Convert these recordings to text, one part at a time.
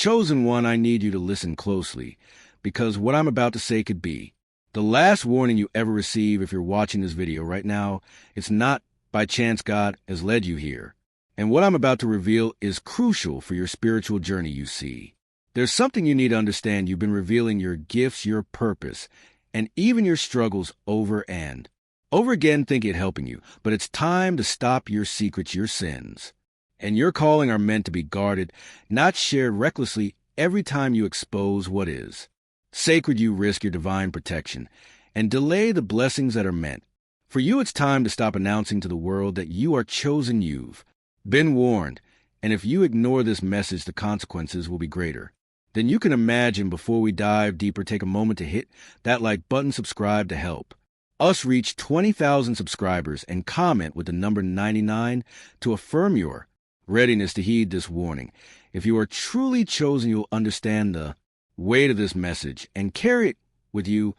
Chosen one, I need you to listen closely, because what I'm about to say could be the last warning you ever receive if you're watching this video right now. It's not by chance God has led you here. And what I'm about to reveal is crucial for your spiritual journey, you see. There's something you need to understand. You've been revealing your gifts, your purpose, and even your struggles over and over again, thinking it helping you. But it's time to stop your secrets, your sins. And your calling are meant to be guarded, not shared recklessly. Every time you expose what is sacred, you risk your divine protection and delay the blessings that are meant. For you, it's time to stop announcing to the world that you are chosen. You've been warned, and if you ignore this message, the consequences will be greater than you can imagine. Before we dive deeper, take a moment to hit that like button, subscribe to help us reach 20,000 subscribers, and comment with the number 99 to affirm your readiness to heed this warning. If you are truly chosen, you'll understand the weight of this message and carry it with you.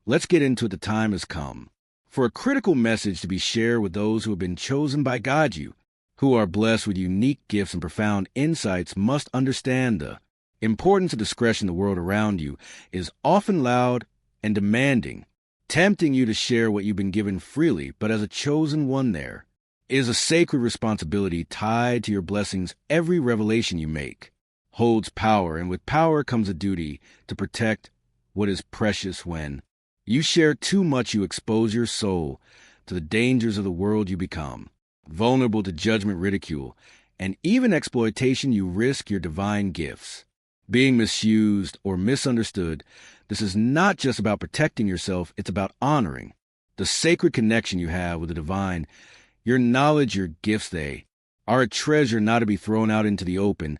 Let's get into it. The time has come for a critical message to be shared with those who have been chosen by God. You, who are blessed with unique gifts and profound insights, must understand the importance of discretion. The world around you is often loud and demanding, tempting you to share what you've been given freely. But as a chosen one, there is a sacred responsibility tied to your blessings. Every revelation you make holds power, and with power comes a duty to protect what is precious. When you share too much, you expose your soul to the dangers of the world. You become vulnerable to judgment, ridicule, and even exploitation. You risk your divine gifts being misused or misunderstood. This is not just about protecting yourself, it's about honoring the sacred connection you have with the divine. Your knowledge, your gifts, they are a treasure not to be thrown out into the open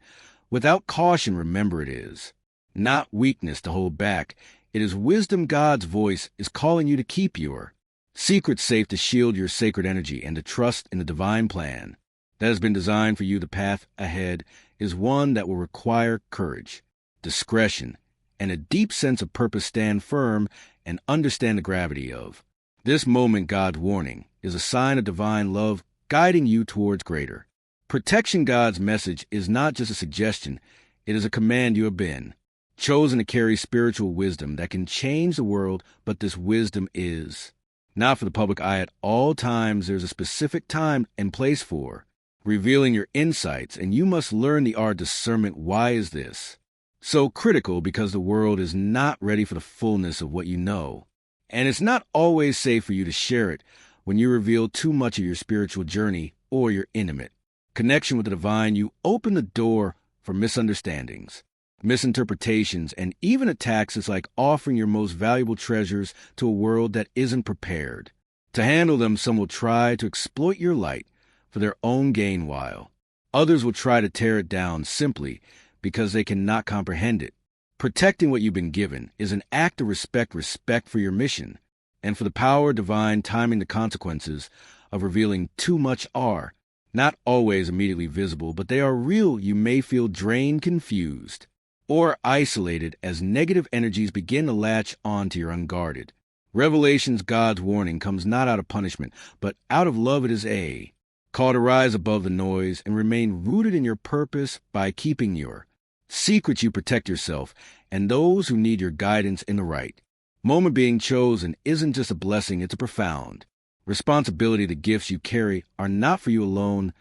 without caution. Remember, it is not weakness to hold back. It is wisdom. God's voice is calling you to keep your secrets safe, to shield your sacred energy, and to trust in the divine plan that has been designed for you. The path ahead is one that will require courage, discretion, and a deep sense of purpose. Stand firm and understand the gravity of this moment. God's warning is a sign of divine love guiding you towards greater protection. God's message is not just a suggestion, it is a command. You have been chosen to carry spiritual wisdom that can change the world, but this wisdom is not for the public eye at all times. There's a specific time and place for revealing your insights, and you must learn the art of discernment. Why is this so critical? Because the world is not ready for the fullness of what you know, and it's not always safe for you to share it. When you reveal too much of your spiritual journey or your intimate connection with the divine, you open the door for misunderstandings, misinterpretations, and even attacks. It's like offering your most valuable treasures to a world that isn't prepared to handle them. Some will try to exploit your light for their own gain, while others will try to tear it down simply because they cannot comprehend it. Protecting what you've been given is an act of respect for your mission and for the power of divine timing. The consequences of revealing too much are not always immediately visible, but they are real. You may feel drained, confused, or isolated as negative energies begin to latch on to your unguarded revelations. God's warning comes not out of punishment, but out of love. It is a call to rise above the noise and remain rooted in your purpose. By keeping your secrets, you protect yourself and those who need your guidance in the right moment. Being chosen isn't just a blessing, it's a profound responsibility. The gifts you carry are not for you alone,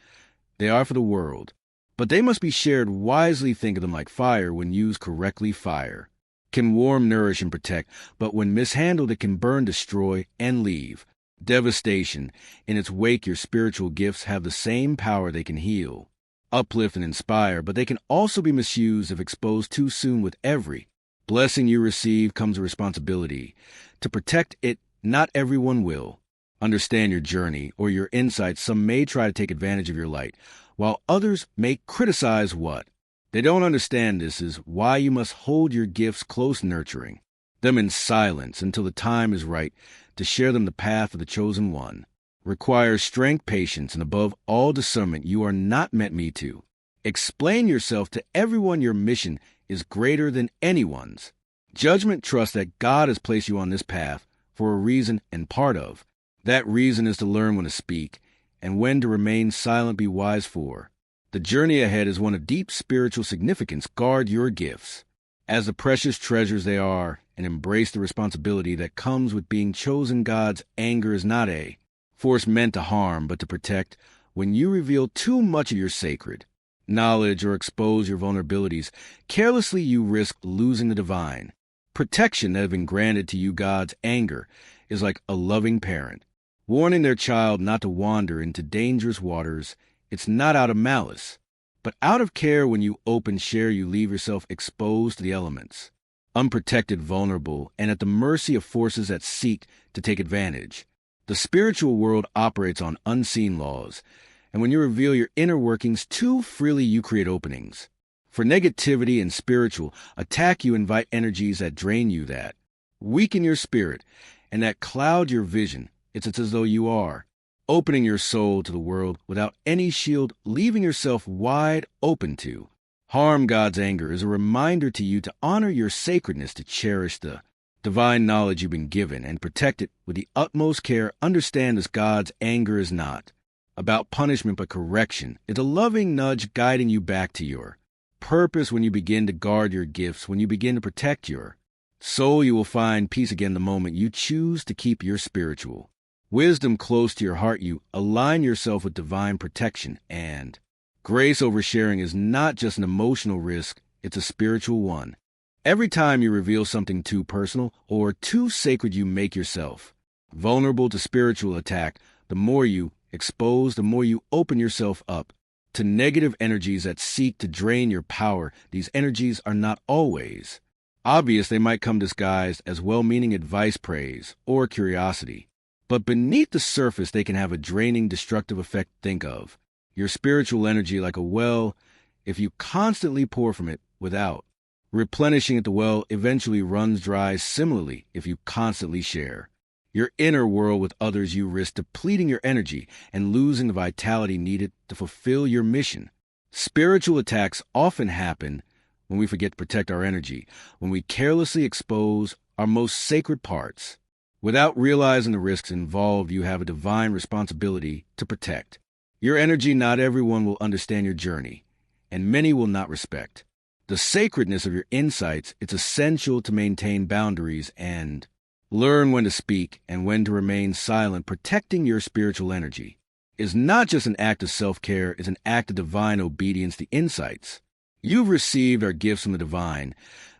they are for the world. But they must be shared wisely. Think of them like fire. When used correctly, fire can warm, nourish, and protect. But when mishandled, it can burn, destroy, and leave devastation in its wake. Your spiritual gifts have the same power. They can heal, uplift, and inspire, but they can also be misused if exposed too soon. With every blessing you receive comes a responsibility to protect it. Not everyone will understand your journey or your insights. Some may try to take advantage of your light, while others may criticize what they don't understand. This is why you must hold your gifts close, nurturing them in silence until the time is right to share them. The path of the chosen one requires strength, patience, and above all, discernment. You are not meant me to explain yourself to everyone. Your mission is greater than anyone's judgment. Trust that God has placed you on this path for a reason, and part of that reason is to learn when to speak and when to remain silent. Be wise for The journey ahead is one of deep spiritual significance. Guard your gifts as the precious treasures they are, and embrace the responsibility that comes with being chosen. God's anger is not a force meant to harm, but to protect. When you reveal too much of your sacred knowledge or expose your vulnerabilities carelessly, you risk losing the divine protection that has been granted to you. God's anger is like a loving parent warning their child not to wander into dangerous waters. It's not out of malice, but out of care. When you share, you leave yourself exposed to the elements, unprotected, vulnerable, and at the mercy of forces that seek to take advantage. The spiritual world operates on unseen laws, and when you reveal your inner workings too freely, you create openings for negativity and spiritual attack. You invite energies that drain you, that weaken your spirit, and that cloud your vision. It's as though you are opening your soul to the world without any shield, leaving yourself wide open to harm. God's anger is a reminder to you to honor your sacredness, to cherish the divine knowledge you've been given, and protect it with the utmost care. Understand this: God's anger is not about punishment but correction. It's a loving nudge guiding you back to your purpose. When you begin to guard your gifts, when you begin to protect your soul, you will find peace again. The moment you choose to keep your spiritual wisdom close to your heart, you align yourself with divine protection and grace. Oversharing is not just an emotional risk, it's a spiritual one. Every time you reveal something too personal or too sacred, you make yourself vulnerable to spiritual attack. The more you expose, the more you open yourself up to negative energies that seek to drain your power. These energies are not always obvious. They might come disguised as well-meaning advice, praise, or curiosity. But beneath the surface, they can have a draining, destructive effect. Think of your spiritual energy like a well. If you constantly pour from it without replenishing it, the well eventually runs dry. Similarly, if you constantly share your inner world with others, you risk depleting your energy and losing the vitality needed to fulfill your mission. Spiritual attacks often happen when we forget to protect our energy, when we carelessly expose our most sacred parts. Without realizing the risks involved, you have a divine responsibility to protect your energy. Not everyone will understand your journey, and many will not respect the sacredness of your insights. It's essential to maintain boundaries and learn when to speak and when to remain silent. Protecting your spiritual energy is not just an act of self-care, it's an act of divine obedience. The insights you've received are gifts from the divine.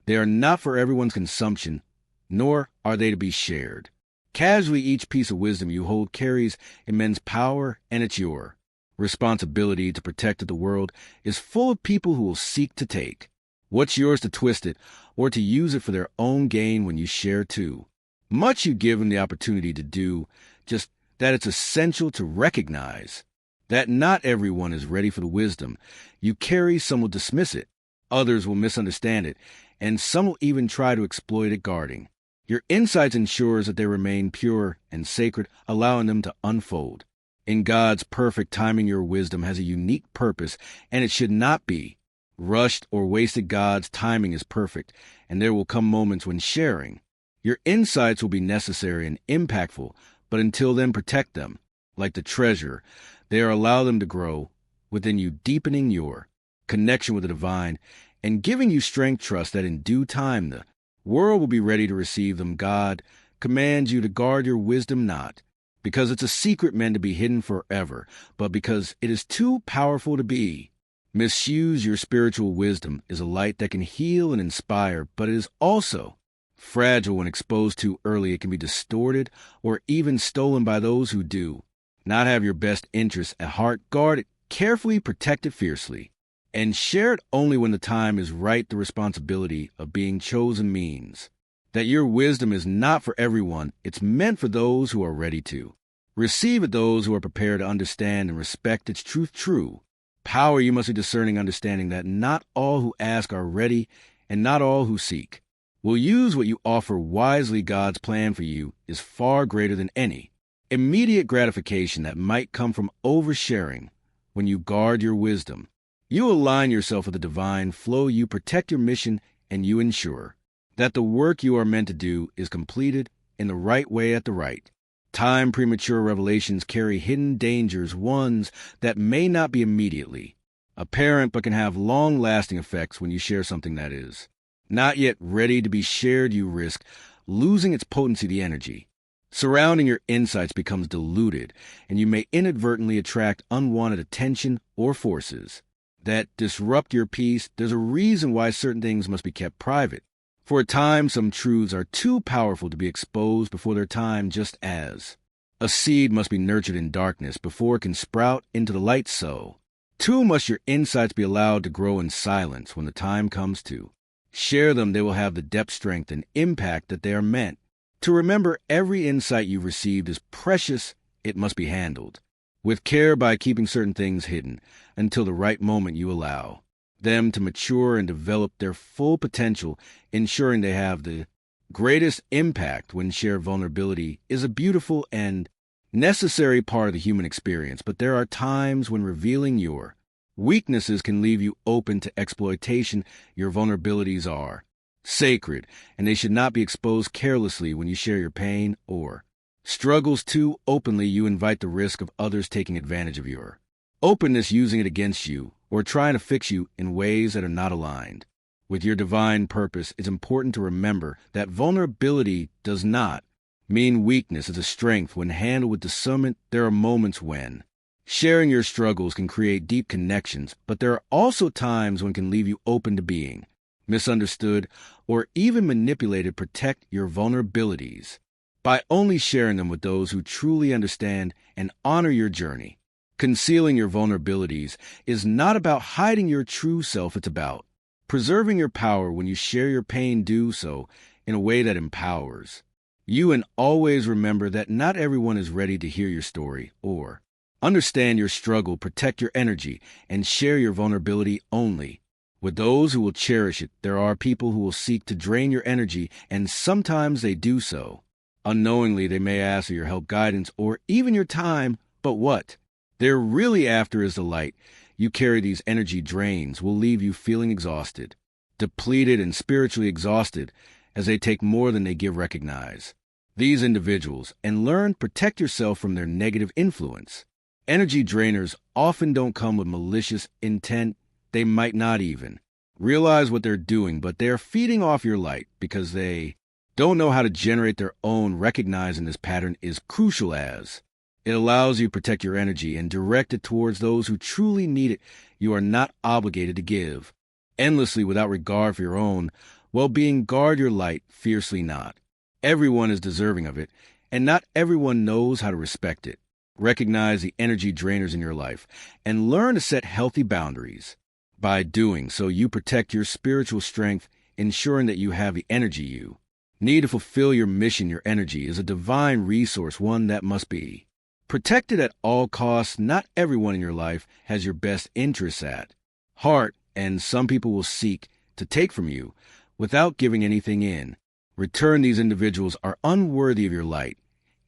They are not for everyone's consumption, nor are they to be shared casually. Each piece of wisdom you hold carries immense power, and it's your responsibility to protect it. The world is full of people who will seek to take what's yours, to twist it, or to use it for their own gain. When you share too much, you give them the opportunity to do just that. It's essential to recognize that not everyone is ready for the wisdom you carry. Some will dismiss it, others will misunderstand it, and some will even try to exploit it. Guarding your insights ensures that they remain pure and sacred, allowing them to unfold in God's perfect timing. Your wisdom has a unique purpose, and it should not be rushed or wasted. God's timing is perfect, and there will come moments when sharing your insights will be necessary and impactful, but until then, protect them like the treasure they are. Allow them to grow within you, deepening your connection with the divine and giving you strength. Trust that in due time the world will be ready to receive them. God commands you to guard your wisdom, not because it's a secret meant to be hidden forever, but because it is too powerful to be misused. Your spiritual wisdom is a light that can heal and inspire, but it is also fragile. When exposed too early, it can be distorted or even stolen by those who do not have your best interests at heart. Guard it carefully, protect it fiercely, and share it only when the time is right. The responsibility of being chosen means that your wisdom is not for everyone. It's meant for those who are ready to receive it, those who are prepared to understand and respect its truth. True power, you must be discerning, understanding that not all who ask are ready, and not all who seek will use what you offer wisely. God's plan for you is far greater than any immediate gratification that might come from oversharing. When you guard your wisdom, you align yourself with the divine flow, you protect your mission, and you ensure that the work you are meant to do is completed in the right way at the right time. Premature revelations carry hidden dangers, ones that may not be immediately apparent but can have long-lasting effects when you share something that is not yet ready to be shared. You risk losing its potency, the energy surrounding your insights becomes diluted, and you may inadvertently attract unwanted attention or forces that disrupt your peace. There's a reason why certain things must be kept private. For a time, some truths are too powerful to be exposed before their time, just as a seed must be nurtured in darkness before it can sprout into the light. So, too must your insights be allowed to grow in silence. When the time comes to share them, they will have the depth, strength, and impact that they are meant to. Remember, every insight you've received is precious. It must be handled with care by keeping certain things hidden until the right moment. You allow them to mature and develop their full potential, ensuring they have the greatest impact. When shared, vulnerability is a beautiful and necessary part of the human experience, but there are times when revealing your weaknesses can leave you open to exploitation. Your vulnerabilities are sacred, and they should not be exposed carelessly. When you share your pain or struggles too openly, you invite the risk of others taking advantage of your openness, using it against you, or trying to fix you in ways that are not aligned with your divine purpose. It's important to remember that vulnerability does not mean weakness. It's a strength. When handled with discernment, there are moments when sharing your struggles can create deep connections, but there are also times when it can leave you open to being misunderstood or even manipulated. Protect your vulnerabilities by only sharing them with those who truly understand and honor your journey. Concealing your vulnerabilities is not about hiding your true self. It's about preserving your power. When you share your pain, do so in a way that empowers you, and always remember that not everyone is ready to hear your story or understand your struggle. Protect your energy and share your vulnerability only with those who will cherish it. There are people who will seek to drain your energy, and sometimes they do so unknowingly. They may ask for your help, guidance, or even your time, but what they're really after is the light you carry. These energy drains will leave you feeling exhausted, depleted, and spiritually exhausted, as they take more than they give. Recognize these individuals and learn to protect yourself from their negative influence. Energy drainers often don't come with malicious intent. They might not even realize what they're doing, but they're feeding off your light because they don't know how to generate their own. Recognizing this pattern is crucial, as it allows you to protect your energy and direct it towards those who truly need it. You are not obligated to give endlessly without regard for your own well-being. Guard your light fiercely. Not everyone is deserving of it, and not everyone knows how to respect it. Recognize the energy drainers in your life and learn to set healthy boundaries. By doing so, you protect your spiritual strength, ensuring that you have the energy you need to fulfill your mission. Your energy is a divine resource, one that must be protected at all costs. Not everyone in your life has your best interests at heart, and some people will seek to take from you without giving anything in return. These individuals are unworthy of your light,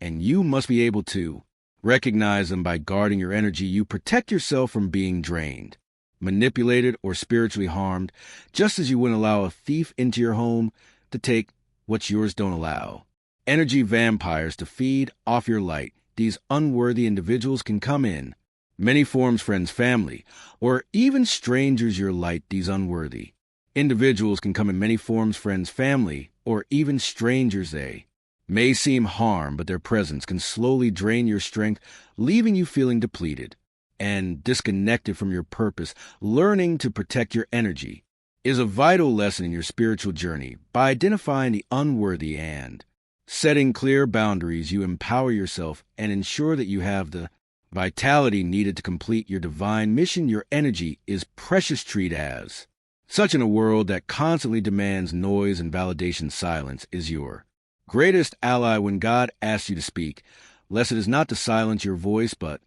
and you must be able to recognize them. By guarding your energy, you protect yourself from being drained, manipulated, or spiritually harmed. Just as you wouldn't allow a thief into your home to take what's yours, don't allow energy vampires to feed off your light. These unworthy individuals can come in many forms: friends, family, or even strangers. Your light, these unworthy individuals can come in many forms: friends, family, or even strangers. They may seem harm, but their presence can slowly drain your strength, leaving you feeling depleted and disconnected from your purpose. Learning to protect your energy is a vital lesson in your spiritual journey. By identifying the unworthy and setting clear boundaries, you empower yourself and ensure that you have the vitality needed to complete your divine mission. Your energy is precious. Treat as such. In a world that constantly demands noise and validation, silence is your greatest ally. When God asks you to speak, lest it is not to silence your voice, but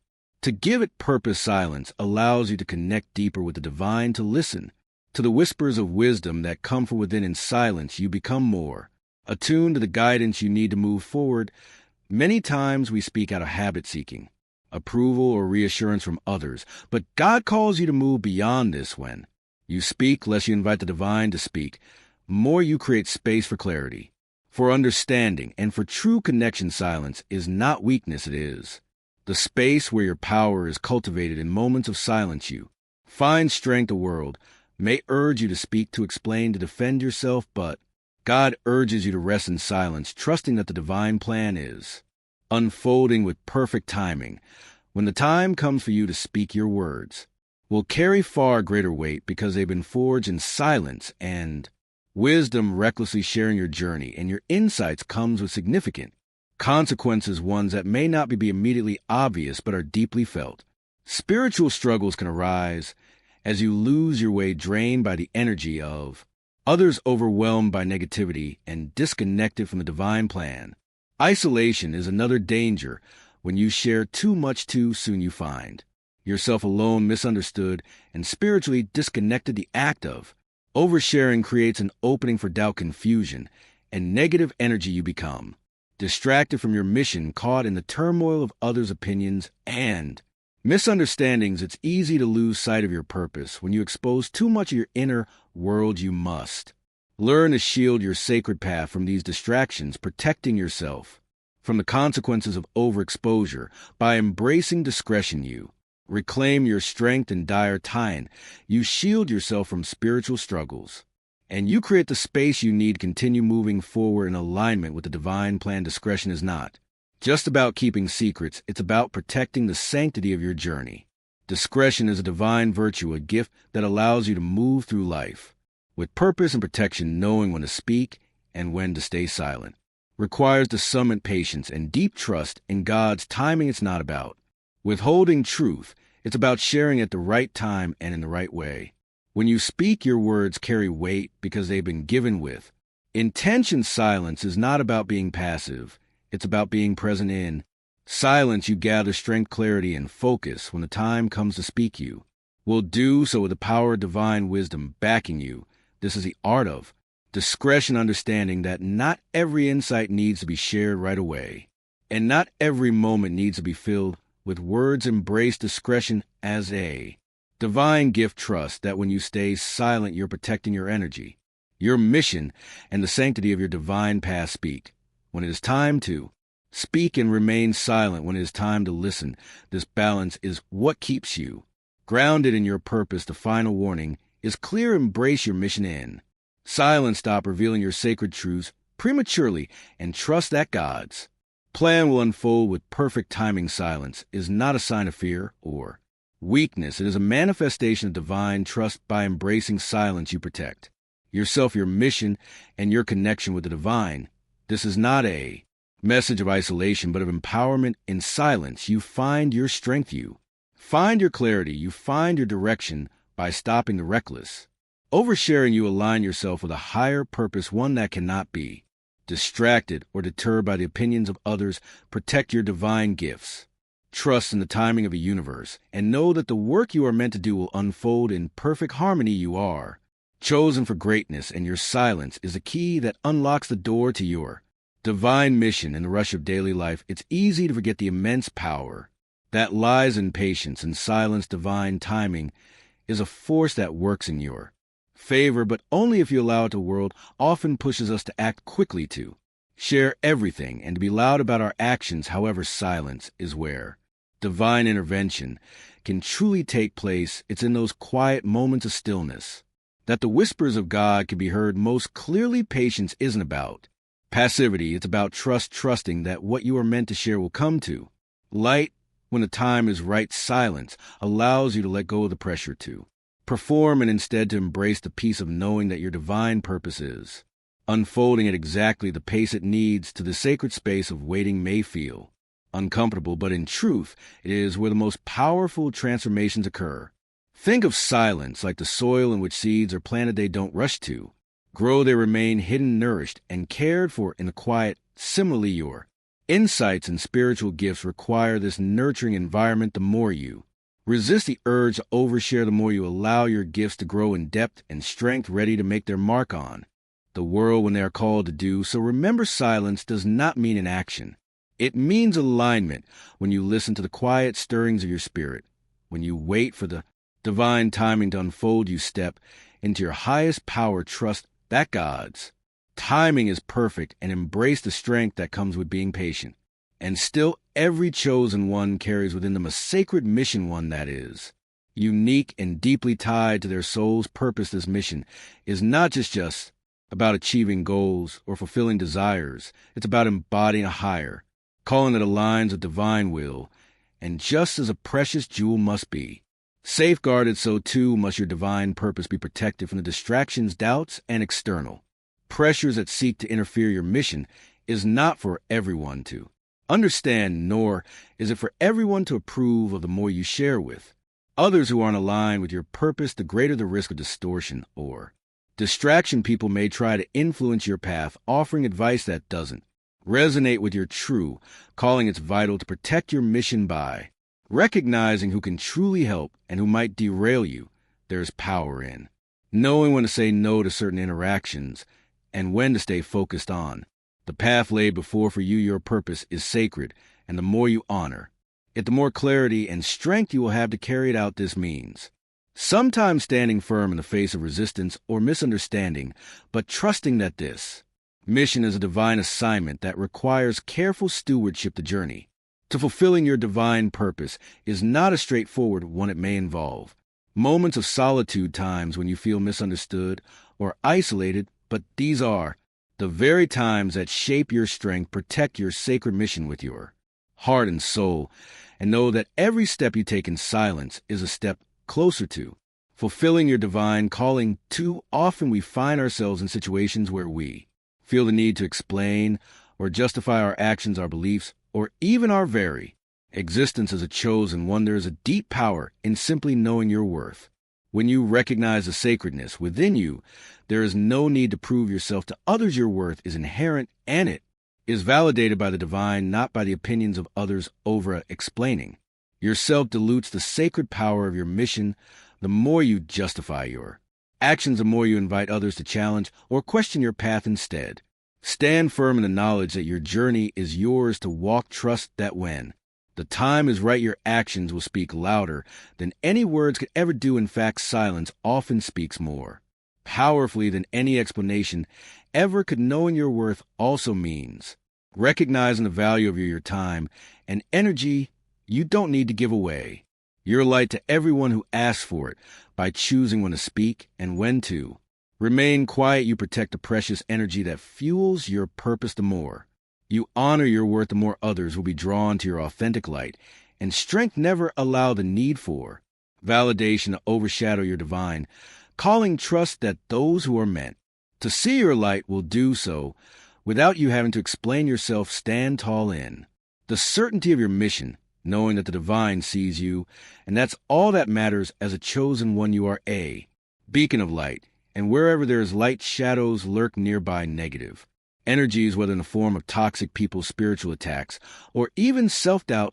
to give it purpose. Silence allows you to connect deeper with the divine, to listen to the whispers of wisdom that come from within. In silence, you become more attuned to the guidance you need to move forward. Many times we speak out of habit, seeking approval or reassurance from others, but God calls you to move beyond this. When you speak, less you invite the divine to speak, more you create space for clarity, for understanding, and for true connection. Silence is not weakness. It is the space where your power is cultivated. In moments of silence, you Find strength the world may urge you to speak, to explain, to defend yourself, but God urges you to rest in silence, trusting that the divine plan is unfolding with perfect timing. When the time comes for you to speak, your words will carry far greater weight because they've been forged in silence and wisdom, recklessly sharing your journey, and your insights comes with significant consequences, ones that may not be immediately obvious but are deeply felt. Spiritual struggles can arise as you lose your way, drained by the energy of others, overwhelmed by negativity, and disconnected from the divine plan. Isolation is another danger. When you share too much too soon, you find yourself alone, misunderstood, and spiritually disconnected. The act of oversharing creates an opening for doubt, confusion, and negative energy. You become distracted from your mission, caught in the turmoil of others' opinions and misunderstandings. It's easy to lose sight of your purpose. When you expose too much of your inner world, you must learn to shield your sacred path from these distractions, protecting yourself from the consequences of overexposure. By embracing discretion, you reclaim your strength in dire time. You shield yourself from spiritual struggles, and you create the space you need to continue moving forward in alignment with the divine plan. Discretion is not just about keeping secrets, it's about protecting the sanctity of your journey. Discretion is a divine virtue, a gift that allows you to move through life with purpose and protection. Knowing when to speak and when to stay silent requires discernment, patience, and deep trust in God's timing. It's not about withholding truth, it's about sharing at the right time and in the right way. When you speak, your words carry weight because they've been given with intention. Silence is not about being passive, it's about being present. In silence, you gather strength, clarity, and focus. When the time comes to speak, you will do so with the power of divine wisdom backing you. This is the art of discretion, understanding that not every insight needs to be shared right away, and not every moment needs to be filled with words. Embrace discretion as a divine gift. Trust that when you stay silent, you're protecting your energy, your mission, and the sanctity of your divine path. Speak when it is time to speak and remain silent when it is time to listen. This balance is what keeps you grounded in your purpose. The final warning is clear. Embrace your mission in silence. Stop revealing your sacred truths prematurely and trust that God's plan will unfold with perfect timing. Silence is not a sign of fear or weakness. It is a manifestation of divine trust. By embracing silence, you protect yourself, your mission, and your connection with the divine. This is not a message of isolation, but of empowerment. In silence, you find your strength, you find your clarity, you find your direction. By stopping the reckless oversharing, you align yourself with a higher purpose, one that cannot be distracted or deterred by the opinions of others. Protect your divine gifts. Trust in the timing of the universe, and know that the work you are meant to do will unfold in perfect harmony. You are chosen for greatness, and your silence is the key that unlocks the door to your divine mission. In the rush of daily life, it's easy to forget the immense power that lies in patience and silence. Divine timing is a force that works in your favor, but only if you allow it. The world often pushes us to act quickly, to share everything, and to be loud about our actions. However, silence is where divine intervention can truly take place. It's in those quiet moments of stillness that the whispers of God can be heard most clearly. Patience isn't about passivity, it's about trusting that what you are meant to share will come to light when the time is right. Silence allows you to let go of the pressure to perform and instead to embrace the peace of knowing that your divine purpose is unfolding at exactly the pace it needs. To the sacred space of waiting may feel uncomfortable, but in truth, it is where the most powerful transformations occur. Think of silence like the soil in which seeds are planted. They don't rush to grow, they remain hidden, nourished, and cared for in the quiet. Similarly, your insights and spiritual gifts require this nurturing environment. The more you resist the urge to overshare, the more you allow your gifts to grow in depth and strength, ready to make their mark on the world when they are called to do so. Remember, silence does not mean inaction. It means alignment. When you listen to the quiet stirrings of your spirit, when you wait for the divine timing to unfold, you step into your highest power. Trust that God's timing is perfect and embrace the strength that comes with being patient. And still, every chosen one carries within them a sacred mission, one that is unique and deeply tied to their soul's purpose. This mission is not just about achieving goals or fulfilling desires. It's about embodying a higher calling that aligns with divine will, and just as a precious jewel must be safeguarded, so too must your divine purpose be protected from the distractions, doubts, and external pressures that seek to interfere. Your mission is not for everyone to understand, nor is it for everyone to approve of. The more you share with others who aren't aligned with your purpose, the greater the risk of distortion or distraction. People may try to influence your path, offering advice that doesn't resonate with your true calling. It's vital to protect your mission by recognizing who can truly help and who might derail you. There's power in knowing when to say no to certain interactions and when to stay focused on the path laid before for you. Your purpose is sacred, and the more you honor it, the more clarity and strength you will have to carry it out. This means sometimes standing firm in the face of resistance or misunderstanding, but trusting that this mission is a divine assignment that requires careful stewardship. The journey to fulfilling your divine purpose is not a straightforward one. It may involve moments of solitude, times when you feel misunderstood or isolated, but these are the very times that shape your strength. Protect your sacred mission with your heart and soul, and know that every step you take in silence is a step closer to fulfilling your divine calling. Too often we find ourselves in situations where we feel the need to explain or justify our actions, our beliefs, or even our very existence as a chosen one. There is a deep power in simply knowing your worth. When you recognize the sacredness within you, there is no need to prove yourself to others. Your worth is inherent, and it is validated by the divine, not by the opinions of others. Over explaining yourself dilutes the sacred power of your mission. The more you justify your actions, the more you invite others to challenge or question your path. Instead, stand firm in the knowledge that your journey is yours to walk. Trust that when the time is right, your actions will speak louder than any words could ever do. In fact, silence often speaks more powerfully than any explanation ever could. Knowing your worth also means recognizing the value of your time and energy. You don't need to give away your light to everyone who asks for it. By choosing when to speak and when to remain quiet, you protect the precious energy that fuels your purpose. The more you honor your worth, the more others will be drawn to your authentic light and strength. Never allow the need for validation to overshadow your divine calling. Trust that those who are meant to see your light will do so without you having to explain yourself. Stand tall in the certainty of your mission, knowing that the divine sees you, and that's all that matters. As a chosen one, you are a beacon of light, and wherever there is light, shadows lurk nearby. Negative energies, whether in the form of toxic people, spiritual attacks, or even self-doubt,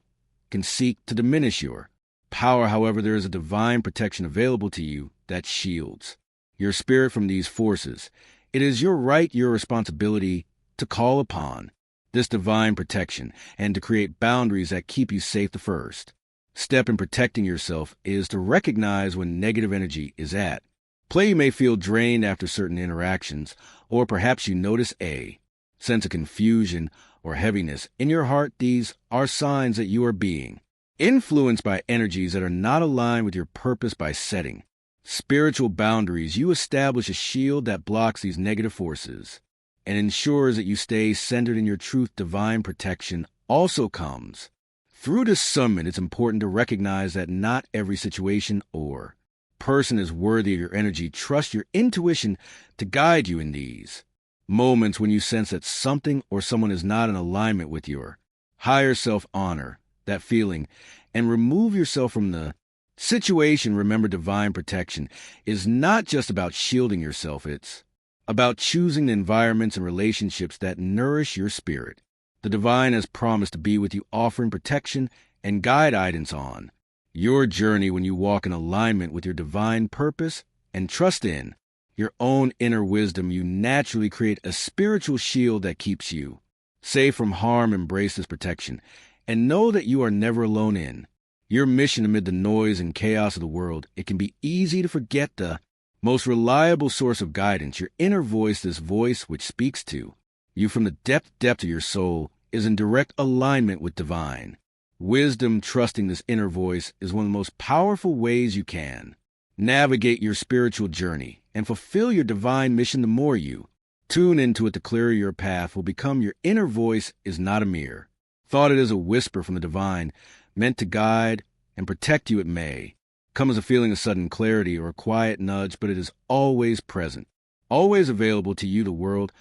can seek to diminish your power. However, there is a divine protection available to you that shields your spirit from these forces. It is your right, your responsibility, to call upon this divine protection and to create boundaries that keep you safe. The first step in protecting yourself is to recognize when negative energy is at play. You may feel drained after certain interactions, or perhaps you notice a sense of confusion or heaviness in your heart. These are signs that you are being influenced by energies that are not aligned with your purpose. By setting spiritual boundaries, you establish a shield that blocks these negative forces and ensures that you stay centered in your truth. Divine protection also comes through discernment. It's important to recognize that not every situation or person is worthy of your energy. Trust your intuition to guide you in these moments when you sense that something or someone is not in alignment with your higher self. Honor that feeling and remove yourself from the situation. Remember, divine protection is not just about shielding yourself. It's about choosing the environments and relationships that nourish your spirit. The divine has promised to be with you, offering protection and guidance on your journey. When you walk in alignment with your divine purpose and trust in your own inner wisdom, you naturally create a spiritual shield that keeps you safe from harm. Embrace this protection and know that you are never alone in your mission. Amid the noise and chaos of the world, it can be easy to forget the most reliable source of guidance, your inner voice. This voice which speaks to you from the depth of your soul is in direct alignment with divine Wisdom, trusting this inner voice, is one of the most powerful ways you can navigate your spiritual journey and fulfill your divine mission. The more you tune into it, the clearer your path will become. Your inner voice is not a mere thought. It is a whisper from the divine, meant to guide and protect you. It may come as a feeling of sudden clarity or a quiet nudge, but it is always present, always available to you. The world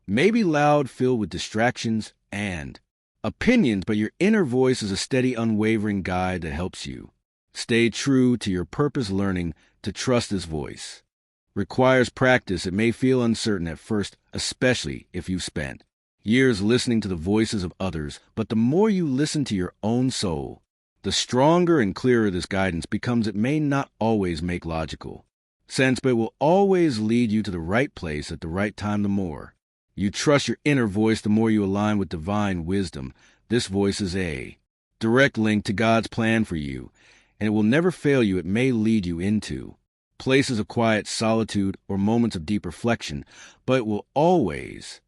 may be loud, filled with distractions and opinions, but your inner voice is a steady, unwavering guide that helps you stay true to your purpose. Learning to trust this voice requires practice. It may feel uncertain at first, especially if you've spent years listening to the voices of others, but the more you listen to your own soul, the stronger and clearer this guidance becomes. It may not always make logical sense, but it will always lead you to the right place at the right time. The more you trust your inner voice, the more you align with divine wisdom. This voice is a direct link to God's plan for you, and it will never fail you. It may lead you into places of quiet solitude or moments of deep reflection, but it will always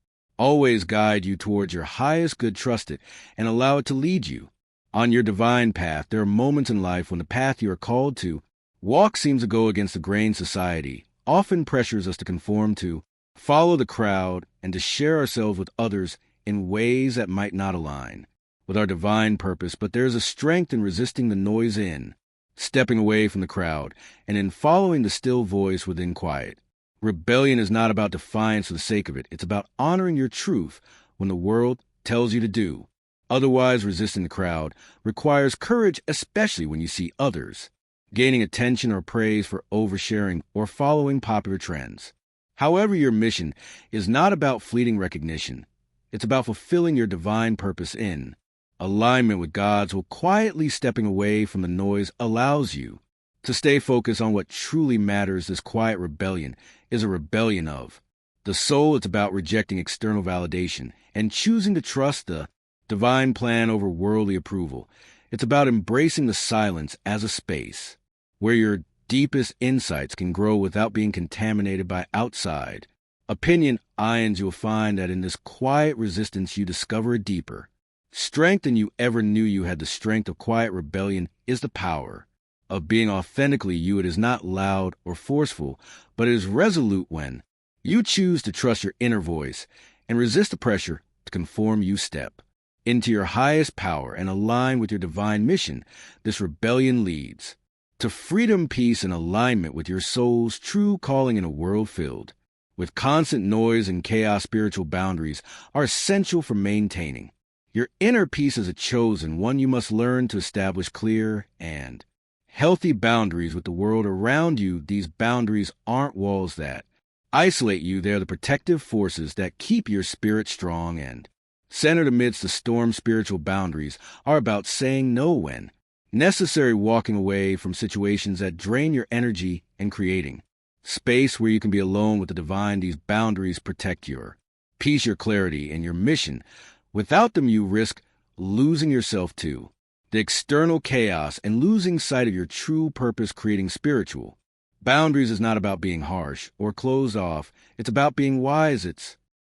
guide you towards your highest good. Trust it and allow it to lead you on your divine path. There are moments in life when the path you are called to walk seems to go against the grain. Society often pressures us to conform, to follow the crowd, and to share ourselves with others in ways that might not align with our divine purpose. But there is a strength in resisting the noise, in stepping away from the crowd, and in following the still voice within. Quiet rebellion is not about defiance for the sake of it. It's about honoring your truth when the world tells you to do otherwise. Resisting the crowd requires courage, especially when you see others gaining attention or praise for oversharing or following popular trends. However, your mission is not about fleeting recognition. It's about fulfilling your divine purpose in alignment with God's will. Quietly stepping away from the noise allows you to stay focused on what truly matters. This quiet rebellion is a rebellion of the soul. It's about rejecting external validation and choosing to trust the divine plan over worldly approval. It's about embracing the silence as a space where your deepest insights can grow without being contaminated by outside opinion. Ions, you'll find that in this quiet resistance you discover a deeper strength than you ever knew you had. The strength of quiet rebellion is the power of being authentically you. It is not loud or forceful, but it is resolute. When you choose to trust your inner voice and resist the pressure to conform, you step into your highest power and align with your divine mission. This rebellion leads to freedom, peace, and alignment with your soul's true calling. In a world filled with constant noise and chaos, spiritual boundaries are essential for maintaining your inner peace. As a chosen one, you must learn to establish clear and healthy boundaries with the world around you. These boundaries aren't walls that isolate you. They're the protective forces that keep your spirit strong and centered amidst the storm. Spiritual boundaries are about saying no when necessary, walking away from situations that drain your energy, and creating space where you can be alone with the divine. These boundaries protect your peace, your clarity, and your mission. Without them, you risk losing yourself to the external chaos and losing sight of your true purpose. Creating spiritual boundaries is not about being harsh or closed off. It's about being wise. It's